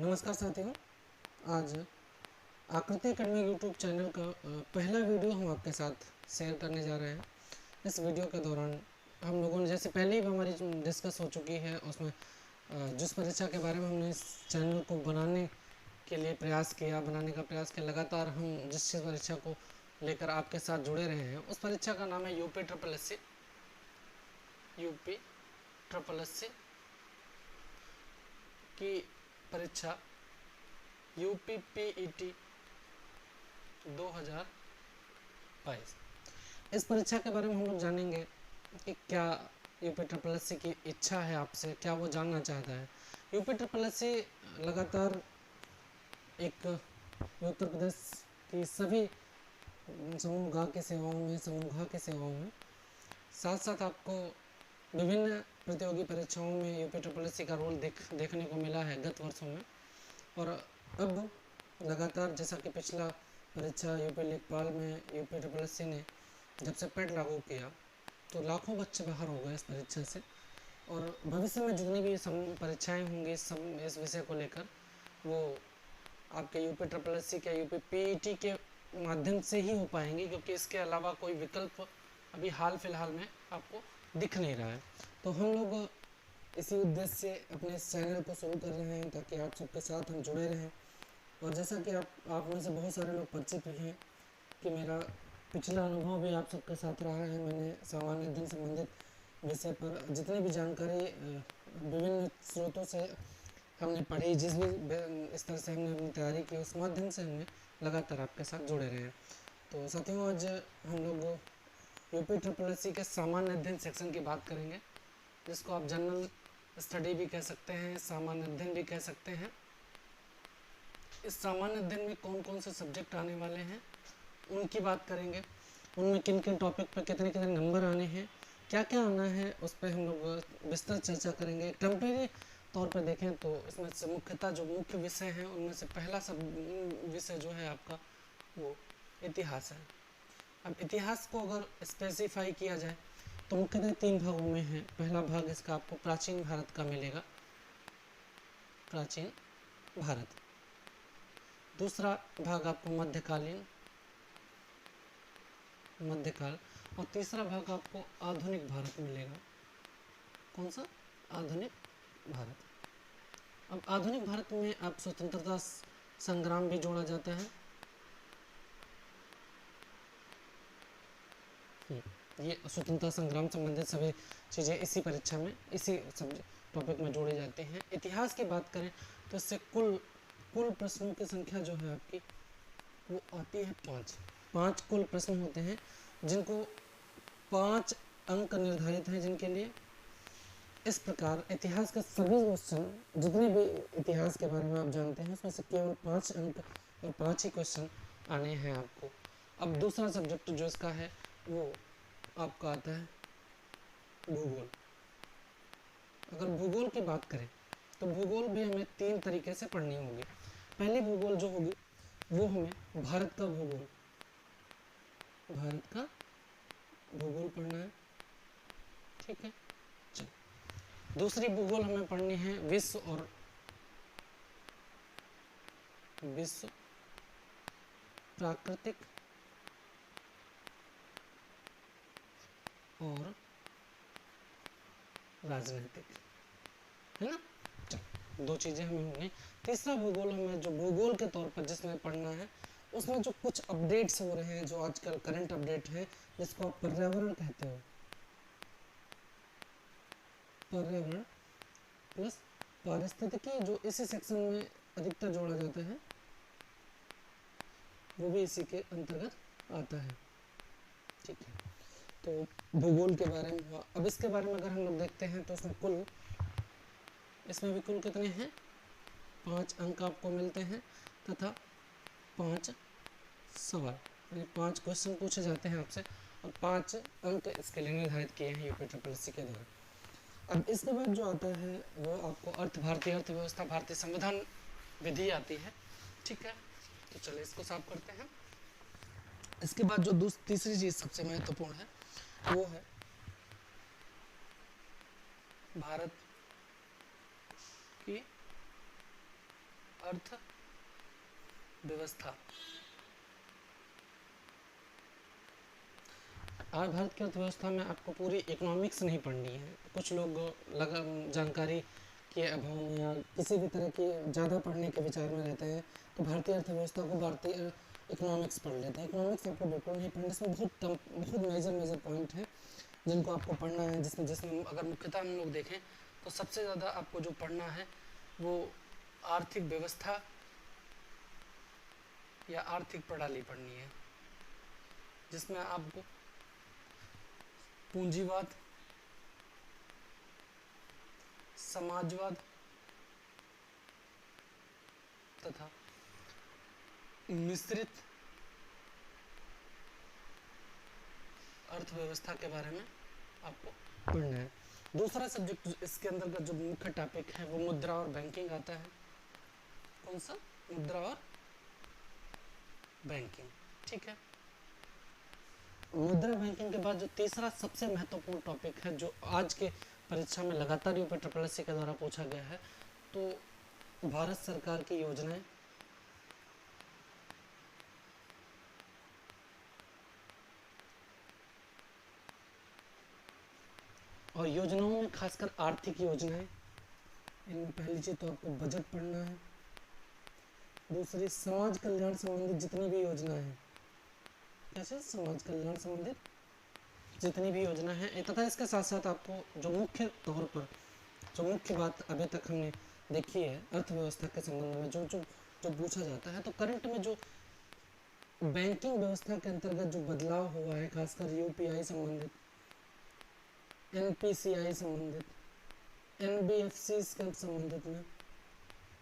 नमस्कार साथियों। आज आकृति एकेडमी यूट्यूब चैनल का पहला वीडियो हम आपके साथ शेयर करने जा रहे हैं। इस वीडियो के दौरान हम लोगों ने, जैसे पहले ही हमारी डिस्कस हो चुकी है, उसमें जिस परीक्षा के बारे में हमने इस चैनल को बनाने का प्रयास किया, लगातार हम जिस परीक्षा को लेकर आपके साथ जुड़े रहे हैं, उस परीक्षा का नाम है यूपी ट्रिपल एस की परीक्षा UPPET 2022। इस परीक्षा के बारे में हम लोग जानेंगे कि क्या यूपी ट्रिपल एस की इच्छा है आपसे, क्या वो जानना चाहता है। यूपी ट्रिपल एस लगातार एक उत्तर प्रदेश की सभी समूह घ की सेवाओं में साथ साथ आपको विभिन्न प्रतियोगी परीक्षाओं में यूपी ट्रिपल एस का रोल देखने को मिला है गत वर्षों में। और अब लगातार, जैसा कि पिछला परीक्षा यूपी लेखपाल में यूपी ट्रिपल एस ने जब से पेड लागू किया तो लाखों बच्चे बाहर हो गए इस परीक्षा से। और भविष्य में जितनी भी परीक्षाएं होंगी इस विषय को लेकर, वो आपके यूपी ट्रिपल एस के UPPET के माध्यम से ही हो पाएंगी, क्योंकि इसके अलावा कोई विकल्प अभी हाल फिलहाल में आपको दिख नहीं रहा है। तो हम लोग इसी उद्देश्य से अपने इस चैनल को शुरू कर रहे हैं ताकि आप सबके साथ हम जुड़े रहें। और जैसा कि आप में से बहुत सारे लोग परिचित भी हैं कि मेरा पिछला अनुभव भी आप सबके साथ रहा है। मैंने सामान्य अध्ययन संबंधित विषय पर जितनी भी जानकारी विभिन्न स्रोतों से हमने पढ़ी, जिस भी स्तर से हमने अपनी तैयारी की, उस माध्यम से हमने लगातार आपके साथ जुड़े रहे हैं। तो साथियों, आज हम लोग यूपी ट्रिपल एस के सामान्य अध्ययन सेक्शन की बात करेंगे, जिसको आप जनरल स्टडी भी कह सकते हैं, सामान्य अध्ययन भी कह सकते हैं। इस सामान्य अध्ययन में कौन कौन से सब्जेक्ट आने वाले हैं उनकी बात करेंगे, उनमें किन किन टॉपिक पर कितने कितने नंबर आने हैं, क्या क्या आना है, उस पर हम लोग विस्तृत चर्चा करेंगे। टेम्परेरी तौर पर देखें तो इसमें से मुख्यतः जो मुख्य विषय हैं उनमें से पहला सब विषय जो है आपका वो इतिहास है। अब इतिहास को अगर स्पेसिफाई किया जाए तो मुख्यतः 3 भागों में है। पहला भाग इसका आपको प्राचीन भारत का मिलेगा, प्राचीन भारत। दूसरा भाग आपको मध्यकाल, और तीसरा भाग आपको आधुनिक भारत मिलेगा। कौन सा? आधुनिक भारत। अब आधुनिक भारत में आप स्वतंत्रता संग्राम भी जोड़ा जाता है। ये स्वतंत्रता संग्राम संबंधित सभी चीज़ें इसी परीक्षा में, इसी सब्जेक्ट टॉपिक में जोड़ी जाती हैं। इतिहास की बात करें तो इससे कुल प्रश्नों की संख्या जो है आपकी वो आती है 5 कुल प्रश्न होते हैं, जिनको 5 अंक निर्धारित हैं जिनके लिए। इस प्रकार इतिहास के सभी क्वेश्चन, जितने भी इतिहास के बारे में आप जानते हैं, उसमें से केवल 5 अंक और 5 ही क्वेश्चन आने हैं आपको। अब दूसरा सब्जेक्ट जो इसका है वो आपका आता है भूगोल। अगर भूगोल की बात करें तो भूगोल भी हमें 3 तरीके से पढ़नी होगी। पहली भूगोल जो होगी वो हमें भारत का भूगोल पढ़ना है, ठीक है। चलो, दूसरी भूगोल हमें पढ़नी है विश्व प्राकृतिक और राजनीतिक, है ना। चलो, 2 चीज़ें हमें होंगी। तीसरा भूगोल हमें जो भूगोल के तौर पर जिसमें पढ़ना है, उसमें जो कुछ अपडेट्स हो रहे हैं, जो आजकल करंट अपडेट है, जिसको आप पर्यावरण कहते हो, पर्यावरण प्लस पारिस्थितिकी, जो इसी सेक्शन में अधिकतर जोड़ा जाता है, वो भी इसी के अंतर्गत आता है, ठीक है। तो भूगोल के बारे में हुआ। अब इसके बारे में अगर हम लोग देखते हैं तो इसमें भी कुल कितने हैं? 5 अंक आपको मिलते हैं तथा 5 सवाल, यानी 5 क्वेश्चन पूछे जाते हैं आपसे, और 5 अंक इसके लिए निर्धारित किए हैं यूपी ट्रिपल एस के द्वारा। अब इसके बाद जो आता है वो आपको भारतीय अर्थव्यवस्था, भारतीय संविधान विधि आती है, ठीक है। तो चलिए इसको साफ करते हैं। इसके बाद जो तीसरी चीज़ सबसे महत्वपूर्ण है वो है भारत की अर्थव्यवस्था। और भारत की अर्थव्यवस्था में आपको पूरी इकोनॉमिक्स नहीं पढ़नी है। कुछ लोग लगा जानकारी के अभाव में या किसी भी तरह की ज़्यादा पढ़ने के विचार में रहते हैं तो भारतीय अर्थव्यवस्था को भारतीय इकोनॉमिक्स पढ़ लेते हैं। इकोनॉमिक्स आपको बिल्कुल नहीं पढ़ना, इसमें बहुत मेजर पॉइंट है जिनको आपको पढ़ना है, जिसमें अगर मुख्यतः हम लोग देखें तो सबसे ज़्यादा आपको जो पढ़ना है वो आर्थिक व्यवस्था या आर्थिक प्रणाली पढ़नी है, जिसमें आपको पूंजीवाद, समाजवाद तथा मिश्रित अर्थव्यवस्था के बारे में आपको पढ़ना है। दूसरा सब्जेक्ट इसके अंदर का जो मुख्य टॉपिक है वो मुद्रा और बैंकिंग आता है। कौन सा? मुद्रा और बैंकिंग। ठीक है। मुद्रा बैंकिंग के बाद जो तीसरा सबसे महत्वपूर्ण टॉपिक है जो आज के परीक्षा में लगातार यूपी ट्रिपल एस सी के द्वारा पूछा गया है, तो भारत सरकार की योजनाएं और योजनाओं में खासकर आर्थिक योजनाएं। इनमें पहली चीज तो आपको बजट पढ़ना है। दूसरी समाज कल्याण संबंधित जितनी भी योजना है, कैसे समाज कल्याण संबंधित जितनी भी योजना है, तथा इसके साथ साथ आपको जो मुख्य तौर पर जो मुख्य बात अभी तक हमने देखी है अर्थव्यवस्था के संबंध में जो जो जो पूछा जाता है, तो करंट में जो बैंकिंग व्यवस्था के अंतर्गत जो बदलाव हुआ है, खासकर यूपीआई संबंधित, एनपीसीआई संबंधित, एनबीएफसी के संबंधित में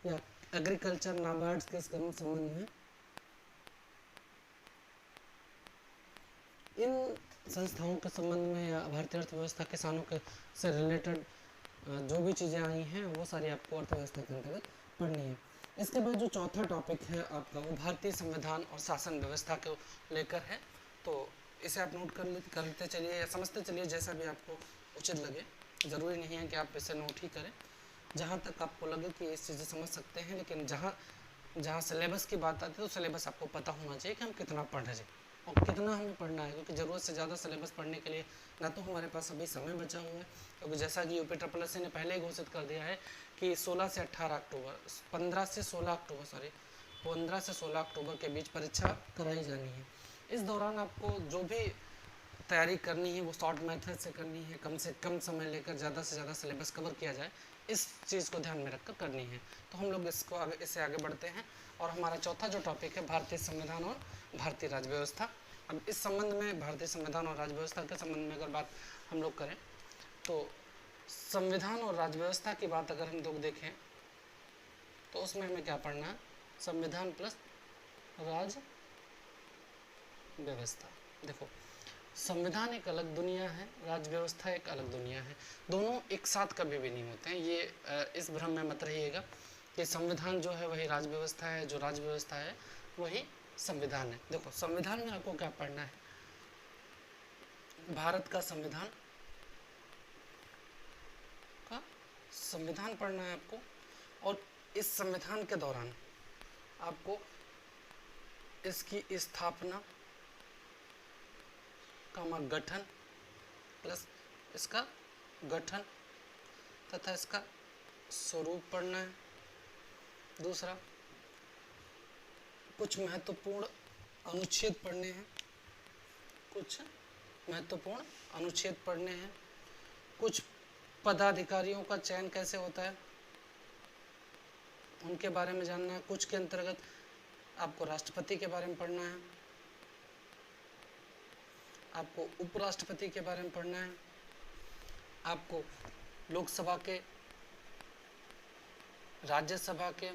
या एग्रीकल्चर नाबार्ड के संबंध में, इन संस्थाओं के संबंध में या भारतीय अर्थव्यवस्था किसानों के से रिलेटेड जो भी चीज़ें आई हैं वो सारी आपको अर्थव्यवस्था के अंतर्गत पढ़नी है। इसके बाद जो चौथा टॉपिक है आपका वो भारतीय संविधान और शासन व्यवस्था को लेकर है, तो इसे आप नोट करते चलिए या समझते चलिए जैसा भी आपको उचित लगे। ज़रूरी नहीं है कि आप इसे नोट ही करें, जहाँ तक आपको लगे कि इस चीज़ें समझ सकते हैं, लेकिन जहाँ सिलेबस की बात आती है तो सिलेबस आपको पता होना चाहिए कि हम कितना पढ़ रहे हैं और कितना हमें पढ़ना है, क्योंकि ज़रूरत से ज़्यादा सिलेबस पढ़ने के लिए ना तो हमारे पास अभी समय बचा हुआ है, क्योंकि जैसा कि यूपी ट्रिपल एस सी ने पहले ही घोषित कर दिया है कि 15 से 16 अक्टूबर के बीच परीक्षा कराई जानी है। इस दौरान आपको जो भी तैयारी करनी है वो शॉर्ट मेथड से करनी है, कम से कम समय लेकर ज़्यादा से ज़्यादा सिलेबस कवर किया जाए, इस चीज़ को ध्यान में रखकर इसको करनी है। तो हम लोग इससे आगे बढ़ते हैं और हमारा चौथा जो टॉपिक है भारतीय संविधान और भारतीय राज्य व्यवस्था। अब इस संबंध में भारतीय संविधान और राज्य व्यवस्था के संबंध में अगर बात हम लोग करें तो संविधान और राज्य व्यवस्था की बात अगर हम लोग देखें तो उसमें हमें क्या पढ़ना है? संविधान प्लस राज्य व्यवस्था। देखो, संविधान एक अलग दुनिया है, राज्य व्यवस्था एक अलग दुनिया है, दोनों एक साथ कभी भी नहीं होते हैं। ये इस भ्रम में मत रहिएगा कि संविधान जो है वही राज्य व्यवस्था है, जो राज्य व्यवस्था है वही संविधान है। देखो, संविधान में आपको क्या पढ़ना है? भारत का संविधान पढ़ना है आपको, और इस संविधान के दौरान आपको इसकी स्थापना गठन प्लस इसका गठन तथा इसका स्वरूप पढ़ना है। दूसरा, कुछ महत्वपूर्ण अनुच्छेद पढ़ने हैं, कुछ पदाधिकारियों का चयन कैसे होता है उनके बारे में जानना है। कुछ के अंतर्गत आपको राष्ट्रपति के बारे में पढ़ना है, आपको उपराष्ट्रपति के बारे में पढ़ना है, आपको लोकसभा के, राज्यसभा के,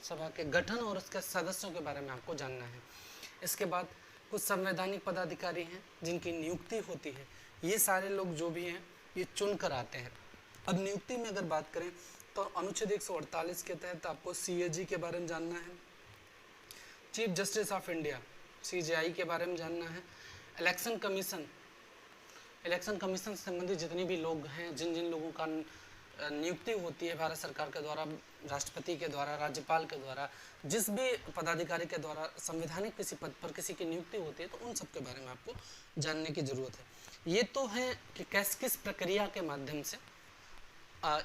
सभा के गठन और उसके सदस्यों के बारे में आपको जानना है। इसके बाद कुछ संवैधानिक पदाधिकारी हैं जिनकी नियुक्ति होती है। ये सारे लोग जो भी हैं ये चुन कर आते हैं। अब नियुक्ति में अगर बात करें तो अनुच्छेद 148 के तहत आपको CAG के बारे में जानना है, chief justice of India CJI के बारे में जानना है, इलेक्शन कमीशन इलेक्शन कमीशन से संबंधित जितने भी लोग हैं, जिन जिन लोगों का नियुक्ति होती है भारत सरकार के द्वारा, राष्ट्रपति के द्वारा, राज्यपाल के द्वारा, जिस भी पदाधिकारी के द्वारा संवैधानिक किसी पद पर किसी की नियुक्ति होती है, तो उन सब के बारे में आपको जानने की ज़रूरत है। ये तो है कि किस प्रक्रिया के माध्यम से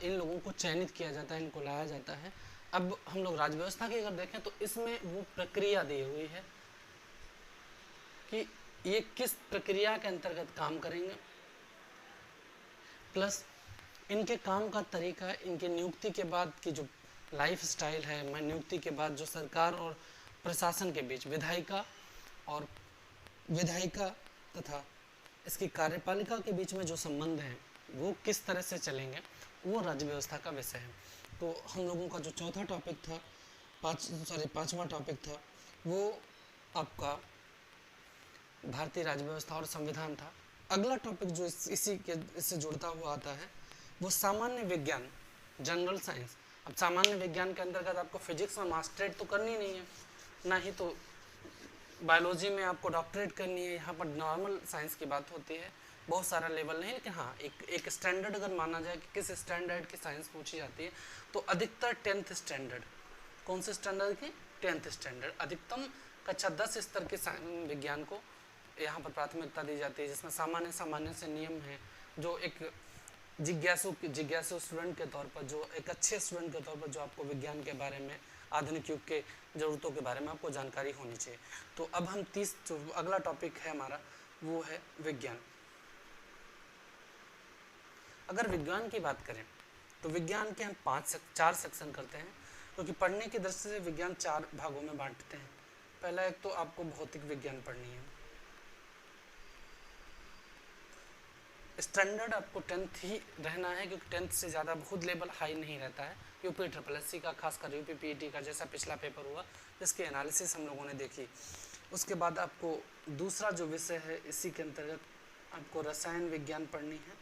इन लोगों को चयनित किया जाता है, इनको लाया जाता है। अब हम लोग राज्य व्यवस्था की अगर देखें तो इसमें वो प्रक्रिया दी हुई है कि ये किस प्रक्रिया के अंतर्गत काम करेंगे, प्लस इनके काम का तरीका, इनके नियुक्ति के बाद की जो लाइफ स्टाइल है, नियुक्ति के बाद जो सरकार और प्रशासन के बीच विधायिका तथा इसकी कार्यपालिका के बीच में जो संबंध हैं वो किस तरह से चलेंगे, वो राज्य व्यवस्था का विषय है। तो हम लोगों का जो चौथा टॉपिक था, पांचवा टॉपिक था, वो आपका भारतीय राज्य व्यवस्था और संविधान था। अगला टॉपिक जो इससे जुड़ता हुआ आता है वो सामान्य विज्ञान, जनरल साइंस। अब सामान्य विज्ञान के अंतर्गत आपको फिजिक्स में मास्टरेट तो करनी नहीं है, ना ही तो बायोलॉजी में आपको डॉक्टरेट करनी है। यहाँ पर नॉर्मल साइंस की बात होती है, बहुत सारा लेवल नहीं, लेकिन हाँ एक स्टैंडर्ड अगर माना जाए कि किस स्टैंडर्ड की साइंस पूछी जाती है तो अधिकतर 10th स्टैंडर्ड। कौन से स्टैंडर्ड की? 10th standard. अधिकतम कक्षा 10 स्तर के विज्ञान को यहाँ पर प्राथमिकता दी जाती है, जिसमें सामान्य से नियम है, जो एक जिज्ञासु स्टूडेंट के तौर पर, जो एक अच्छे स्टूडेंट के तौर पर जो आपको विज्ञान के बारे में, आधुनिक युग के ज़रूरतों के बारे में आपको जानकारी होनी चाहिए। तो अब हम जो अगला टॉपिक है हमारा वो है विज्ञान। अगर विज्ञान की बात करें तो विज्ञान के हम 4 सेक्शन करते हैं, क्योंकि पढ़ने की दृष्टि से विज्ञान 4 भागों में बांटते हैं। पहला एक तो आपको भौतिक विज्ञान पढ़नी है। स्टैंडर्ड आपको 10th ही रहना है, क्योंकि 10th से ज़्यादा बहुत लेवल हाई नहीं रहता है। UPSSC का, खासकर UPPET का जैसा पिछला पेपर हुआ, जिसकी एनालिसिस हम लोगों ने देखी। उसके बाद आपको दूसरा जो विषय है, इसी के अंतर्गत आपको रसायन विज्ञान पढ़नी है।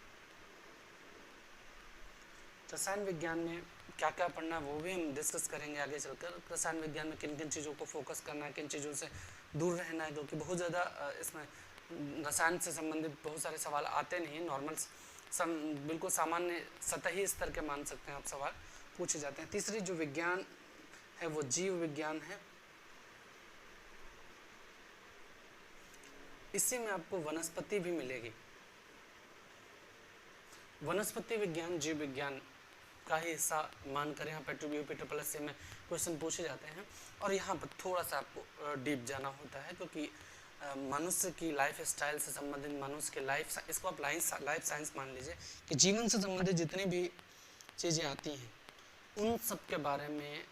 रसायन विज्ञान में क्या क्या पढ़ना है वो भी हम डिस्कस करेंगे आगे चलकर। रसायन विज्ञान में किन किन चीज़ों को फोकस करना है, किन चीज़ों से दूर रहना है, क्योंकि बहुत ज़्यादा इसमें रसायन से संबंधित बहुत सारे सवाल आते नहीं हैं। नॉर्मल बिल्कुल सामान्य सतही स्तर के मान सकते हैं आप, सवाल पूछे जाते हैं। तीसरी जो विज्ञान है वो जीव विज्ञान है। इसी में आपको वनस्पति भी मिलेगी। वनस्पति विज्ञान जीव विज्ञान का ही हिस्सा मानकर यहाँ पर UPSSC में क्वेश्चन पूछे जाते हैं। और यहाँ पर थोड़ा सा आपको डीप जाना होता है, क्योंकि मनुष्य की लाइफ स्टाइल से संबंधित, मनुष्य के लाइफ, इसको आप लाइफ साइंस मान लीजिए कि जीवन से संबंधित जितनी भी चीज़ें आती हैं उन सब के बारे में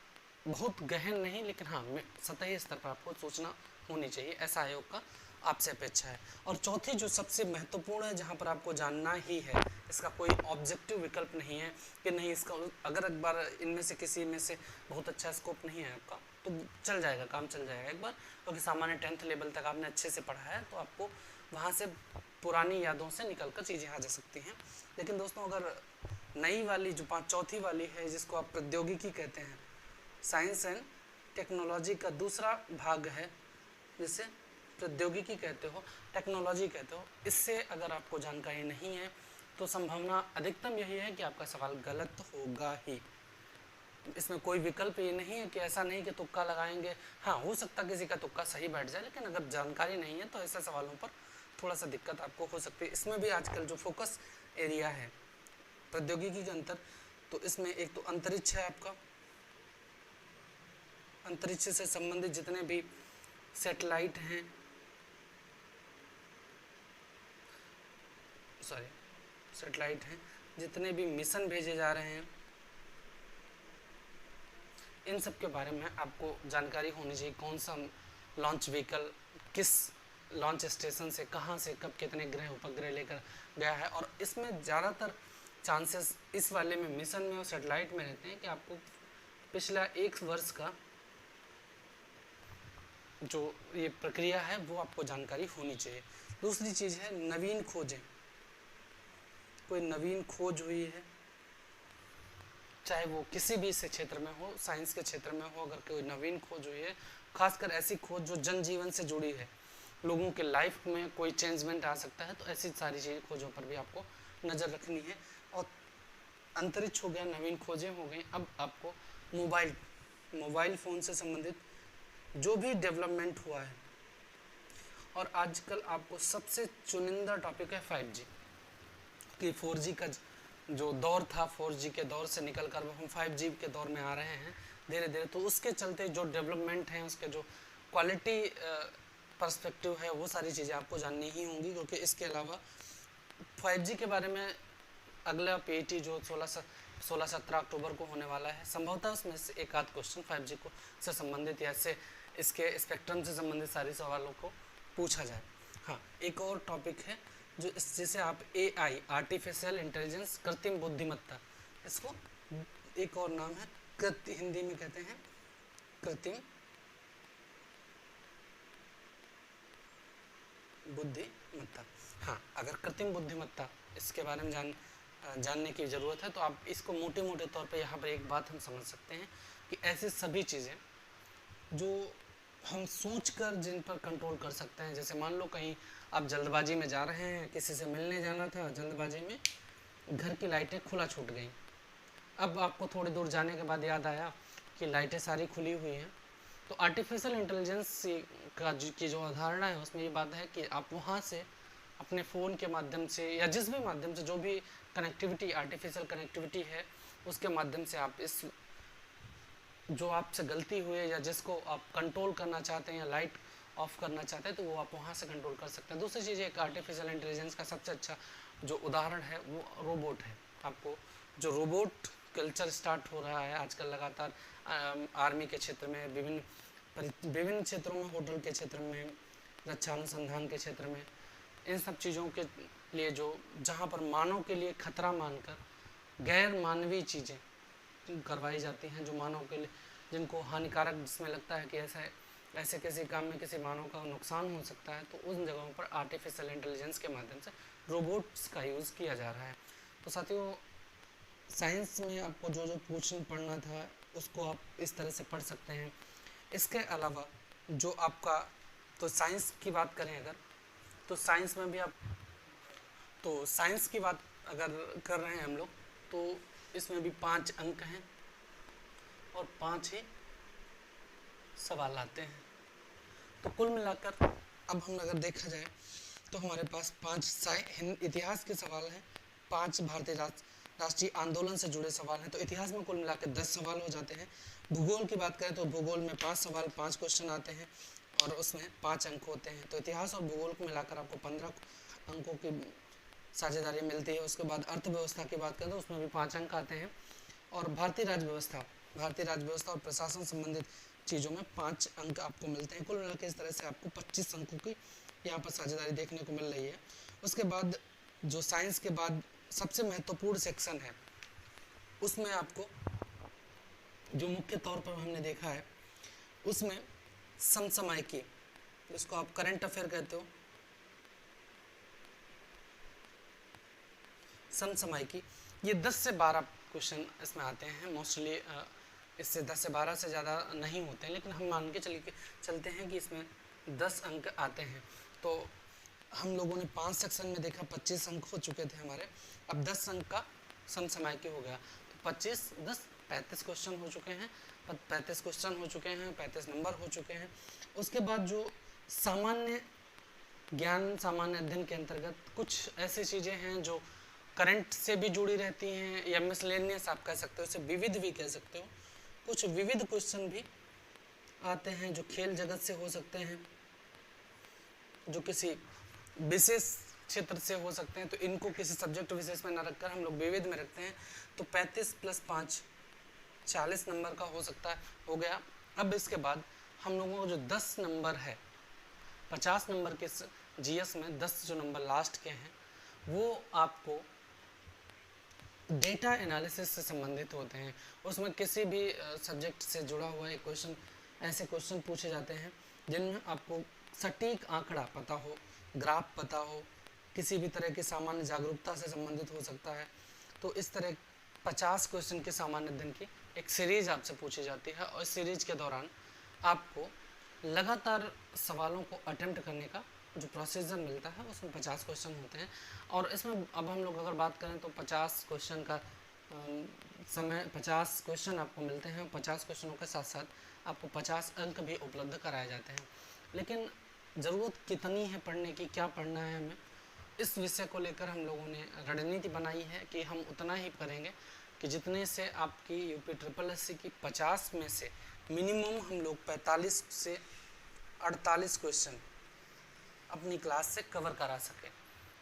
बहुत गहन नहीं, लेकिन हाँ सतही स्तर पर आपको सोचना होनी चाहिए, ऐसा आयोग का आपसे अपेक्षा है। और चौथी जो सबसे महत्वपूर्ण है, जहाँ पर आपको जानना ही है, इसका कोई ऑब्जेक्टिव विकल्प नहीं है कि नहीं इसका अगर एक बार इनमें से किसी में से बहुत अच्छा स्कोप नहीं है आपका तो चल जाएगा, काम चल जाएगा एक बार, क्योंकि सामान्य 10th लेवल तक आपने अच्छे से पढ़ा है, तो आपको वहाँ से पुरानी यादों से निकल कर चीज़ें आ जा सकती हैं। लेकिन दोस्तों अगर नई वाली जो चौथी वाली है, जिसको आप प्रौद्योगिकी कहते हैं, साइंस एंड टेक्नोलॉजी का दूसरा भाग है, जिसे प्रौद्योगिकी कहते हो, टेक्नोलॉजी कहते हो, इससे अगर आपको जानकारी नहीं है तो संभावना अधिकतम यही है कि आपका सवाल गलत होगा ही। इसमें कोई विकल्प ये नहीं है कि ऐसा नहीं कि तुक्का लगाएंगे, हाँ हो सकता किसी का तुक्का सही बैठ जाए, लेकिन अगर जानकारी नहीं है तो ऐसे सवालों पर थोड़ा सा दिक्कत आपको हो सकती है। इसमें भी आजकल जो फोकस एरिया है प्रौद्योगिकी के अंतर, तो इसमें एक तो अंतरिक्ष है आपका, अंतरिक्ष से संबंधित जितने भी सैटेलाइट हैं, सैटेलाइट हैं, जितने भी मिशन भेजे जा रहे हैं, इन सब के बारे में आपको जानकारी होनी चाहिए। कौन सा लॉन्च व्हीकल किस लॉन्च स्टेशन से कहाँ से कब कितने ग्रह उपग्रह लेकर गया है, और इसमें ज़्यादातर चांसेस इस वाले में, मिशन में और सैटेलाइट में रहते हैं कि आपको पिछला 1 वर्ष का जो ये प्रक्रिया है वो आपको जानकारी होनी चाहिए। दूसरी चीज़ है नवीन खोजें। कोई नवीन खोज हुई है, चाहे वो किसी भी से क्षेत्र में हो, साइंस के क्षेत्र में हो, अगर कोई नवीन खोज हुई है, खासकर ऐसी खोज जो जनजीवन से जुड़ी है, लोगों के लाइफ में कोई चेंजमेंट आ सकता है। तो ऐसी सारी चीज़ खोजों पर भी आपको नज़र रखनी है। और अंतरिक्ष हो गया, नवीन खोजें हो गई, अब आपको मोबाइल फ़ोन से संबंधित जो भी डेवलपमेंट हुआ है, और आजकल आपको सबसे चुनिंदा टॉपिक है 5G, कि 4G का जो दौर था, 4G के दौर से निकल कर हम 5G के दौर में आ रहे हैं धीरे धीरे। तो उसके चलते जो डेवलपमेंट है, उसके जो क्वालिटी पर्सपेक्टिव है, वो सारी चीज़ें आपको जाननी ही होंगी, क्योंकि इसके अलावा 5G के बारे में अगला PAT जो 16-17 अक्टूबर को होने वाला है, संभवतः उसमें से एक आध क्वेश्चन 5G को से संबंधित या से इसके स्पेक्ट्रम से संबंधित सारे सवालों को पूछा जाए। हाँ, एक और टॉपिक है जो जिसे आप AI, आर्टिफिशियल इंटेलिजेंस, कृत्रिम बुद्धिमत्ता, इसको एक और नाम है हिंदी में कहते हैं कृत्रिम बुद्धिमत्ता। हाँ, अगर कृत्रिम बुद्धिमत्ता इसके बारे में जानने की ज़रूरत है, तो आप इसको मोटे मोटे तौर पे यहाँ पर एक बात हम समझ सकते हैं कि ऐसी सभी चीज़ें जो हम सोचकर जिन पर कंट्रोल कर सकते हैं, जैसे मान लो कहीं आप जल्दबाजी में जा रहे हैं, किसी से मिलने जाना था, जल्दबाजी में घर की लाइटें खुला छूट गई। अब आपको थोड़ी दूर जाने के बाद याद आया कि लाइटें सारी खुली हुई हैं। तो आर्टिफिशियल इंटेलिजेंस की जो अवधारणा है, उसमें ये बात है कि आप वहाँ से अपने फ़ोन के माध्यम से या जिस भी माध्यम से, जो भी कनेक्टिविटी, आर्टिफिशियल कनेक्टिविटी है, उसके माध्यम से आप इस जो आपसे गलती हुई है या जिसको आप कंट्रोल करना चाहते हैं या लाइट ऑफ करना चाहते हैं, तो वो आप वहाँ से कंट्रोल कर सकते हैं। दूसरी चीज़, एक आर्टिफिशियल इंटेलिजेंस का सबसे अच्छा जो उदाहरण है वो रोबोट है। आपको जो रोबोट कल्चर स्टार्ट हो रहा है आजकल लगातार, आर्मी के क्षेत्र में, विभिन्न क्षेत्रों में, होटल के क्षेत्र में, रक्षा अनुसंधान के क्षेत्र में, इन सब चीज़ों के लिए जो जहाँ पर मानव के लिए खतरा मानकर गैर मानवीय चीज़ें करवाई जाती हैं, जो मानव के लिए जिनको हानिकारक, जिसमें लगता है कि ऐसे किसी काम में किसी मानव का नुकसान हो सकता है, तो उन जगहों पर आर्टिफिशियल इंटेलिजेंस के माध्यम से रोबोट्स का यूज़ किया जा रहा है। तो साथियों, साइंस में आपको जो पढ़ना था उसको आप इस तरह से पढ़ सकते हैं। इसके अलावा जो आपका, तो साइंस की बात करें अगर, तो साइंस में भी आप, तो साइंस की बात अगर कर रहे हैं हम लोग, तो इसमें भी 5 अंक हैं और 5 ही सवाल आते हैं। तो कुल मिलाकर अब हम अगर देखा जाए तो हमारे पास 5 इतिहास के सवाल हैं, 5 भारतीय राष्ट्रीय आंदोलन से जुड़े सवाल हैं। तो इतिहास में कुल मिलाकर 10 सवाल हो जाते हैं। भूगोल की बात करें तो भूगोल में 5 सवाल, 5 क्वेश्चन आते हैं और उसमें 5 अंक होते हैं। तो इतिहास और भूगोल को मिलाकर आपको 15 अंकों की साझेदारी मिलती है। उसके बाद अर्थव्यवस्था की बात करें तो उसमें भी 5 अंक आते हैं। और भारतीय राजव्यवस्था और प्रशासन संबंधित चीज़ों में 5 अंक आपको मिलते हैं। कुल मिलाकर इस तरह से आपको 25 अंकों की यहाँ पर साझेदारी देखने को मिल रही है। उसके बाद जो साइंस के बाद सबसे महत्वपूर्ण सेक्शन है, उसमें आपको जो मुख्य तौर पर हमने देखा है, उसमें समसामयिकी, जिसको आप करंट अफेयर कहते हो, समसामयिकी, ये 10 से 12 क्वेश्चन इसमें आते हैं। मोस्टली इससे 10 से 12 से ज़्यादा नहीं होते हैं, लेकिन हम मान के चलते हैं कि इसमें 10 अंक आते हैं। तो हम लोगों ने 5 सेक्शन में देखा, 25 अंक हो चुके थे हमारे। अब 10 अंक का समसामयिकी हो गया, तो 25 10 35 क्वेश्चन हो चुके हैं, 35 क्वेश्चन हो चुके हैं, 35 नंबर हो चुके हैं। उसके बाद जो सामान्य ज्ञान, सामान्य अध्ययन के अंतर्गत कुछ ऐसी चीज़ें हैं जो करंट से भी जुड़ी रहती हैं, या मिसलेनियस आप कह सकते हो, इसे विविध भी कह सकते हो। कुछ विविध क्वेश्चन भी आते हैं जो खेल जगत से हो सकते हैं, जो किसी विशेष क्षेत्र से हो सकते हैं। तो इनको किसी सब्जेक्ट विशेष में न रखकर हम लोग विविध में रखते हैं। तो 35 + 5 40 नंबर का हो सकता है, हो गया। अब इसके बाद हम लोगों को जो 10 नंबर है, 50 नंबर के GS में 10 जो नंबर लास्ट के हैं, वो आपको डेटा एनालिसिस से संबंधित होते हैं। उसमें किसी भी सब्जेक्ट से जुड़ा हुआ एक क्वेश्चन, ऐसे क्वेश्चन पूछे जाते हैं जिनमें आपको सटीक आंकड़ा पता हो, ग्राफ पता हो, किसी भी तरह की सामान्य जागरूकता से संबंधित हो सकता है। तो इस तरह 50 क्वेश्चन के सामान्य अध्ययन की एक सीरीज आपसे पूछी जाती है, और इस सीरीज के दौरान आपको लगातार सवालों को अटेम्प्ट करने का जो प्रोसीजर मिलता है उसमें 50 क्वेश्चन होते हैं। और इसमें अब हम लोग अगर बात करें तो 50 क्वेश्चन का समय 50 क्वेश्चन आपको मिलते हैं। 50 क्वेश्चनों के साथ साथ आपको 50 अंक भी उपलब्ध कराए जाते हैं। लेकिन ज़रूरत कितनी है पढ़ने की, क्या पढ़ना है हमें, इस विषय को लेकर हम लोगों ने रणनीति बनाई है कि हम उतना ही करेंगे कि जितने से आपकी यूपी ट्रिपल एस सी की 50 में से मिनिमम हम लोग 45 से 48 क्वेश्चन अपनी क्लास से कवर करा सकें।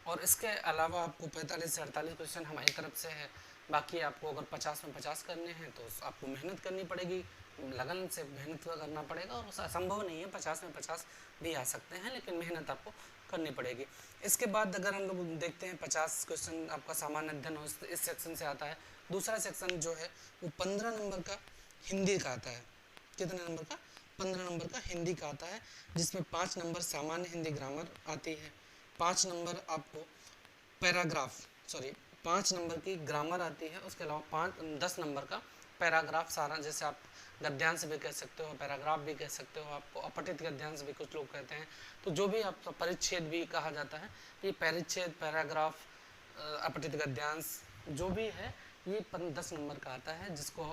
और इसके अलावा आपको 45 से 48 क्वेश्चन हमारी तरफ से है। बाकी आपको अगर 50 में 50 करने हैं तो आपको मेहनत करनी पड़ेगी, लगन से मेहनत करना पड़ेगा। और असंभव नहीं है, 50 में 50 भी आ सकते हैं, लेकिन मेहनत आपको करनी पड़ेगी। इसके बाद अगर हम लोग देखते हैं 50 क्वेश्चन आपका सामान्य अध्ययन इस सेक्शन से आता है। दूसरा सेक्शन जो है वो 15 नंबर का हिंदी का आता है। कितने नंबर का? 15 नंबर का हिंदी का आता है, जिसमें 5 नंबर सामान्य हिंदी ग्रामर आती है, 5 नंबर आपको पैराग्राफ 5 नंबर की ग्रामर आती है। उसके अलावा 10 नंबर का पैराग्राफ सारा, जैसे आप गद्यांश भी कह सकते हो, पैराग्राफ भी कह सकते हो, आपको अपठित गद्यांश भी कुछ लोग कहते हैं। तो जो भी आपका परिच्छेद भी कहा जाता है, ये परिच्छेद, पैराग्राफ, अपठित गद्यांश जो भी है ये 10 नंबर का आता है, जिसको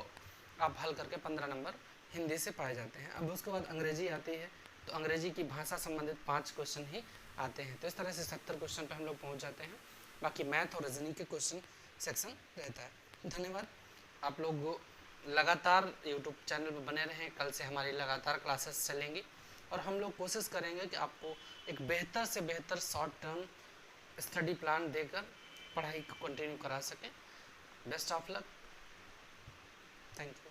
आप हल करके 15 नंबर हिंदी से पाए जाते हैं। अब उसके बाद अंग्रेजी आती है, तो अंग्रेजी की भाषा संबंधित 5 क्वेश्चन ही आते हैं। तो इस तरह से 70 क्वेश्चन पे हम लोग पहुंच जाते हैं। बाकी मैथ और रीजनिंग के क्वेश्चन सेक्शन रहता है। धन्यवाद। आप लोग लगातार यूट्यूब चैनल पर बने रहें। कल से हमारी लगातार क्लासेस चलेंगी और हम लोग कोशिश करेंगे कि आपको एक बेहतर से बेहतर शॉर्ट टर्म स्टडी प्लान देकर पढ़ाई को कंटिन्यू करा सकें। Best of luck. Thank you.